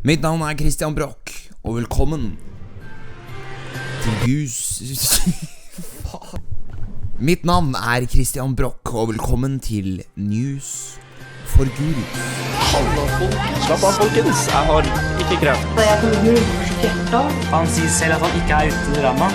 Mitt navn er Christian Broch, og velkommen til Gus... Mitt navn er Christian Broch, og velkommen til News for Guru. Hallo, slapp av, folkens. Jeg har ikke kreft. Jeg kan hjertet. Han sier selv at han ikke er ute i ramma.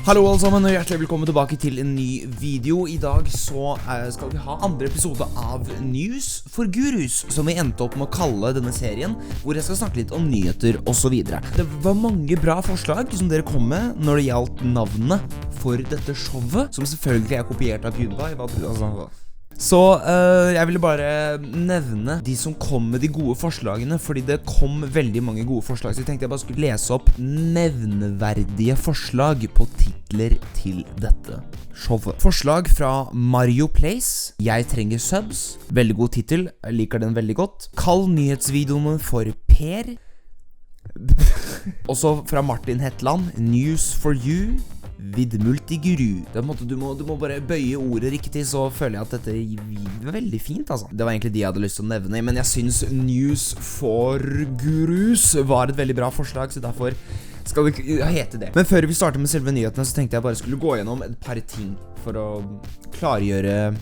Hallo alle sammen, og hjertelig velkommen tilbake til en ny video. I dag så skal vi ha andre episode av News for Gurus, som vi endte opp med å kalle denne serien, hvor jeg skal snakke litt om nyheter og så videre. Det var mange bra forslag som dere kom med når det gjaldt navnet for dette showet, som selvfølgelig er kopiert av PewDiePie. Så jeg ville bare nevne de som kom med de gode forslagene, fordi det kom veldig mange gode forslag, så jeg tenkte jeg bare skulle lese opp nevneverdige forslag på titler til dette showet. Forslag fra Mario Place: Jeg trenger subs. Veldig god titel, jeg liker den veldig godt. Kall nyhetsvideoene for Per. Også fra Martin Hetland: News for you vid multiguru. Du må bare bøye ordet riktig, så føler jeg at dette var veldig fint, altså. Det var egentlig de jeg hadde lyst til å nevne, men jeg synes News for Gurus var et veldig bra forslag, så derfor skal det hete det. Men før vi starter med selve nyhetene, så tenkte jeg bare skulle gå gjennom et par ting for å klargjøre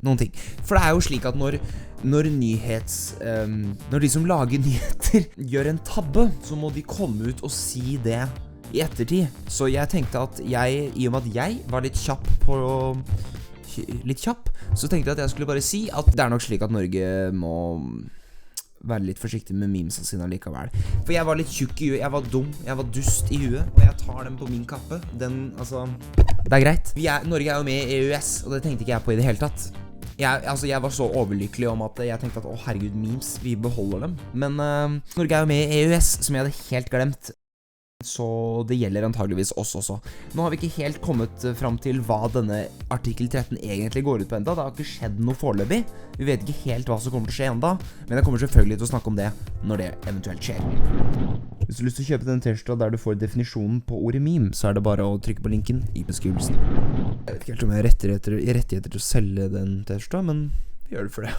noen ting. For det er jo slik at når de som lager nyheter gjør en tabbe, så må de komme ut og si det i ettertid. Så jeg tenkte at i og med at jeg var litt kjapp, så tenkte jeg at jeg skulle bare si at det er nok slik at Norge må være litt forsiktig med memesa sine likevel. For jeg var litt tjukk i huet, jeg var dum, jeg var dust i huet, og jeg tar dem på min kappe. Det er greit. Norge er jo med i EØS, og det tenkte ikke jeg på i det hele tatt. Jeg var så overlykkelig om at jeg tenkte at, å herregud, memes, vi beholder dem. Men Norge er jo med i EØS, som jeg hadde helt glemt. Så det gjelder antageligvis oss også. Nå har vi ikke helt kommet frem til hva denne artikkel 13 egentlig går ut på enda. Det har ikke skjedd noe foreløpig. Vi vet ikke helt hva som kommer til å skje enda, men jeg kommer selvfølgelig til å snakke om det når det eventuelt skjer. Hvis du har lyst til å kjøpe den t-skjorta der du får definisjonen på ordet meme, så er det bare å trykke på linken i beskrivelsen. Jeg vet ikke helt om jeg har rettigheter til å selge den t-skjorta, men vi gjør det for det.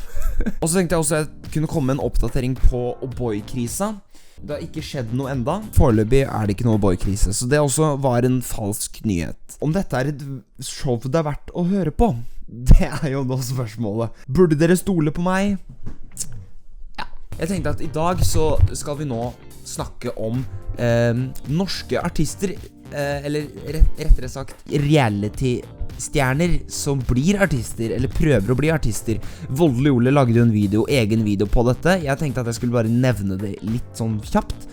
Og så tenkte jeg også at jeg kunne komme med en oppdatering på O'boy-krisa. Det har ikke skjedd noe enda. Foreløpig er det ikke noe O'boy-krise, så det også var en falsk nyhet. Om dette er et show det er verdt å høre på, det er jo nå spørsmålet. Burde dere stole på meg? Ja. Jeg tenkte at i dag så skal vi nå snakke om norske artister, eller rettere sagt reality-stjerner som blir artister, eller prøver å bli artister. Voldelig Ole lagde jo en egen video på dette. Jeg tenkte at jeg skulle bare nevne det litt sånn kjapt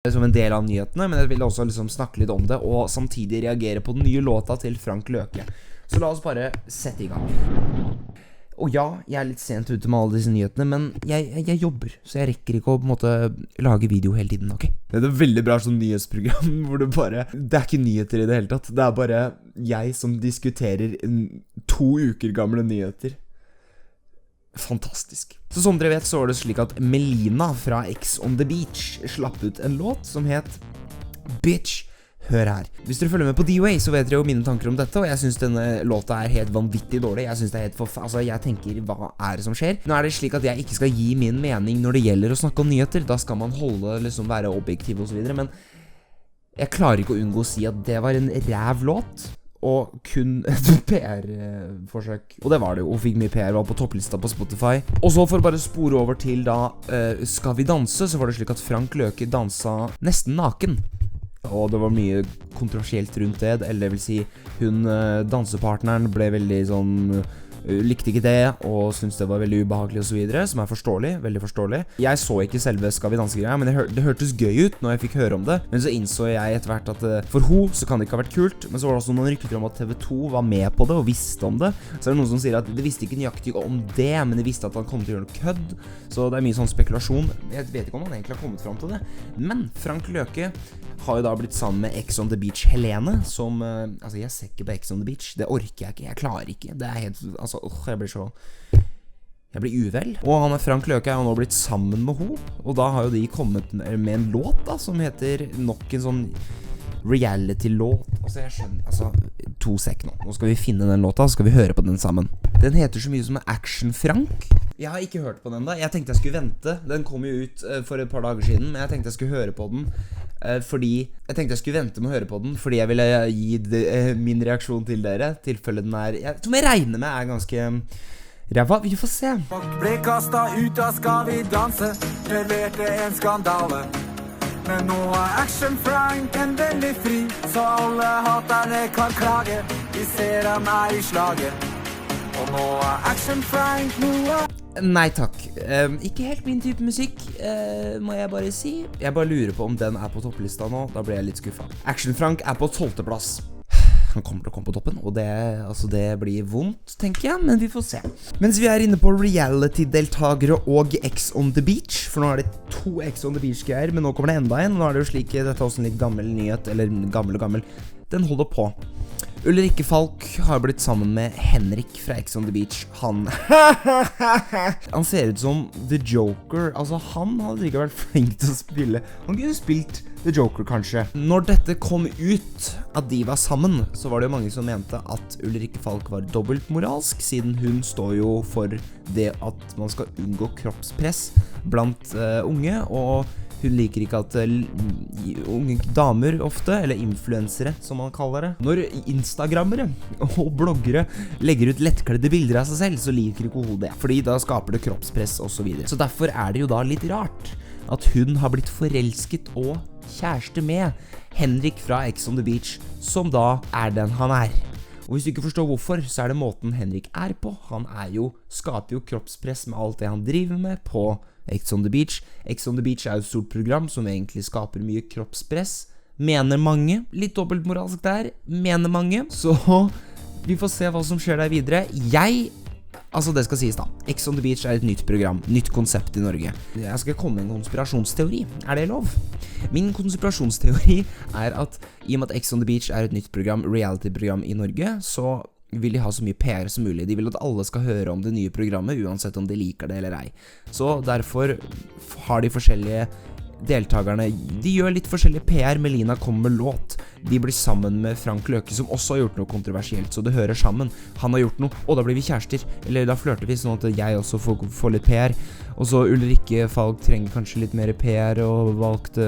som en del av nyhetene, men jeg ville også liksom snakke litt om det, og samtidig reagere på den nye låta til Frank Løke. Så la oss bare sette i gang. Og ja, jeg er litt sent ute med alle disse nyhetene, men jeg jobber, så jeg rekker ikke å på en måte lage video hele tiden, ok? Det er et veldig bra sånn nyhetsprogram, hvor det er ikke nyheter i det hele tatt. Det er bare jeg som diskuterer 2 uker gamle nyheter. Fantastisk. Så som dere vet, så var det slik at Melina fra Ex on the Beach slapp ut en låt som het Bitch. Hør her. Hvis dere følger med på D-Way, så vet dere jo mine tanker om dette, og jeg synes denne låta er helt vanvittig dårlig. Jeg synes det er helt jeg tenker, hva er det som skjer? Nå er det slik at jeg ikke skal gi min mening når det gjelder å snakke om nyheter. Da skal man være objektiv og så videre, men jeg klarer ikke å unngå å si at det var en ræv låt, og kun et PR-forsøk. Og det var det jo. Hun fikk mye PR, var på topplista på Spotify. Og så for å bare spore over til da Skal vi danse, så var det slik at Frank Løke dansa nesten naken. Og det var mye kontroversielt rundt det, eller det vil si, dansepartneren ble veldig sånn, likte ikke det, og syntes det var veldig ubehagelig og så videre, som er forståelig, veldig forståelig. Jeg så ikke selve Skal vi danse-greia, men det hørtes gøy ut når jeg fikk høre om det, men så innså jeg etter hvert at for hun så kan det ikke ha vært kult, men så var det også noen rykter om at TV2 var med på det og visste om det. Så er det noen som sier at de visste ikke nøyaktig om det, men de visste at han kom til å gjøre noe kødd, så det er mye sånn spekulasjon. Jeg vet ikke om han egentlig har kommet frem til det, men Frank Løke har jo da blitt sammen med Ex on the Beach Helene, som, jeg ser ikke på Ex on the Beach, det orker jeg ikke, jeg klarer ikke, det er helt, jeg blir uvel. Og han Frank Løke er jo nå blitt sammen med henne, og da har jo de kommet med en låt da, som heter nok en sånn reality-låt. Jeg skjønner, 2 sek nå. Nå skal vi finne den låta, så skal vi høre på den sammen. Den heter så mye som Action Frank. Jeg har ikke hørt på den da. Jeg tenkte jeg skulle vente. Den kom jo ut for et par dager siden, men jeg tenkte jeg skulle høre på den fordi jeg ville gi min reaksjon til dere, tilfelle den er, jeg tror jeg regner med er ganske ræva. Vi får se. Ble kastet ut, da skal vi danse. Leverte en skandale. Men nå er Action Frank endelig fri, så alle haterne kan klage. Vi ser han er i slaget. Og nå er Action Frank noe. Nei takk, ikke helt min type musikk, må jeg bare si. Jeg bare lurer på om den er på topplista nå. Da ble jeg litt skuffet. Action Frank er på 12. plass. Han kommer til å komme på toppen, og det blir vondt, tenker jeg, men vi får se. Mens vi er inne på reality-deltagere og X on the Beach, for nå er det 2 X on the Beach-greier, men nå kommer det enda en. Nå er det jo slik, dette er også en litt gammel nyhet, eller gammel. Den holder på. Ulrikke Falk har blitt sammen med Henrik fra X on the Beach. Han ser ut som The Joker. Altså, han hadde ikke vært flink til å spille. Han kunne spilt The Joker, kanskje. Når dette kom ut at de var sammen, så var det jo mange som mente at Ulrikke Falk var dobbeltmoralsk, siden hun står jo for det at man skal unngå kroppspress blant unge, og hun liker ikke at unge damer ofte, eller influensere som man kaller det. Når instagrammere og bloggere legger ut lettkledde bilder av seg selv, så liker ikke hun det. Fordi da skaper det kroppspress og så videre. Så derfor er det jo da litt rart at hun har blitt forelsket og kjæreste med Henrik fra X on the Beach, som da er den han er. Og hvis du ikke forstår hvorfor, så er det måten Henrik er på. Han skaper jo kroppspress med alt det han driver med på X on the Beach. X on the Beach er jo et stort program som egentlig skaper mye kroppspress, mener mange. Litt dobbeltmoralsk der, mener mange. Så vi får se hva som skjer der videre. Altså det skal sies da, X on the Beach er et nytt program, nytt konsept i Norge. Jeg skal komme med en konspirasjonsteori. Er det lov? Min konspirasjonsteori er at i og med at X on the Beach er et nytt program, reality-program i Norge, så vil de ha så mye PR som mulig. De vil at alle skal høre om det nye programmet, uansett om de liker det eller ei. Så derfor har de forskjellige deltakerne, de gjør litt forskjellig PR. Melina kommer med låt. De blir sammen med Frank Løke, som også har gjort noe kontroversielt, så det hører sammen. Han har gjort noe, og da blir vi kjærester. Eller da flørter vi, sånn at jeg også får litt PR. Og så Ulrikke Falk trenger kanskje litt mer PR, og valgte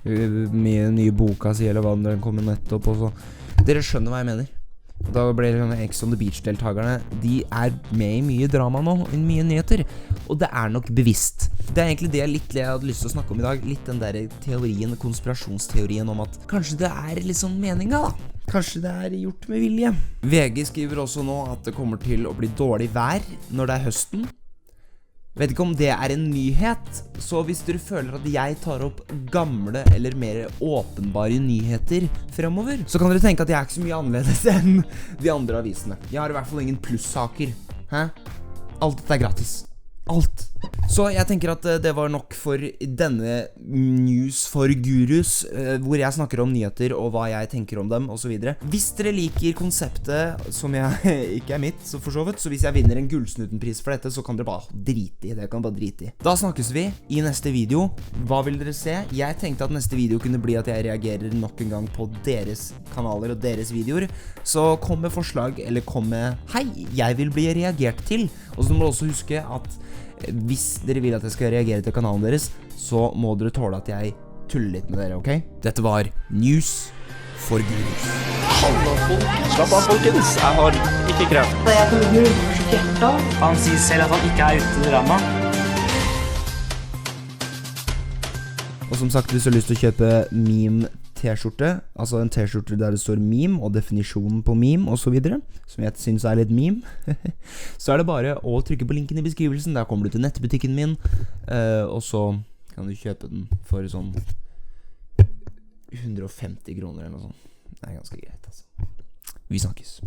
med nye boka si, eller hva den kommer nettopp, og så. Dere skjønner hva jeg mener. Da ble X on the Beach-deltakerne, de er med i mye drama nå, i mye nyheter, og det er nok bevisst. Det er egentlig det jeg hadde lyst til å snakke om i dag, litt den der teorien, konspirasjonsteorien om at kanskje det er litt sånn meninga da. Kanskje det er gjort med vilje. VG skriver også nå at det kommer til å bli dårlig vær når det er høsten. Vet ikke om det er en nyhet, så hvis dere føler at jeg tar opp gamle eller mer åpenbare nyheter fremover, så kan dere tenke at jeg er ikke så mye annerledes enn de andre avisene. Jeg har i hvert fall ingen plussaker. Hæ? Alt dette er gratis. Alt. Så jeg tenker at det var nok for denne News for Gurus, hvor jeg snakker om nyheter og hva jeg tenker om dem og så videre. Hvis dere liker konseptet, som jeg ikke er mitt, så for så vidt, så hvis jeg vinner en Gullsnuten-pris for dette, så kan dere bare drite i det. Kan bare drite i. Da snakkes vi i neste video. Hva vil dere se? Jeg tenkte at neste video kunne bli at jeg reagerer nok en gang på deres kanaler og deres videoer. Så kom med forslag, eller kom med hei, jeg vil bli reagert til. Og så må dere også huske at hvis dere vil at jeg skal reagere til kanalen deres, så må dere tåle at jeg tuller litt med dere, ok? Dette var News for Gurus. Hallo, folkens. Slapp av, folkens. Jeg har ikke kreft. Jeg kan hjertet. Han sier selv at han ikke er ute i drama. Og som sagt, hvis du har lyst til å kjøpe meme t-skjorte, altså en t-skjorte der det står meme og definisjonen på meme og så videre, som jeg synes er litt meme, så er det bare å trykke på linken i beskrivelsen. Der kommer du til nettbutikken min, og så kan du kjøpe den for sånn 150 kroner eller noe sånt. Det er ganske greit, altså. Vi snakkes.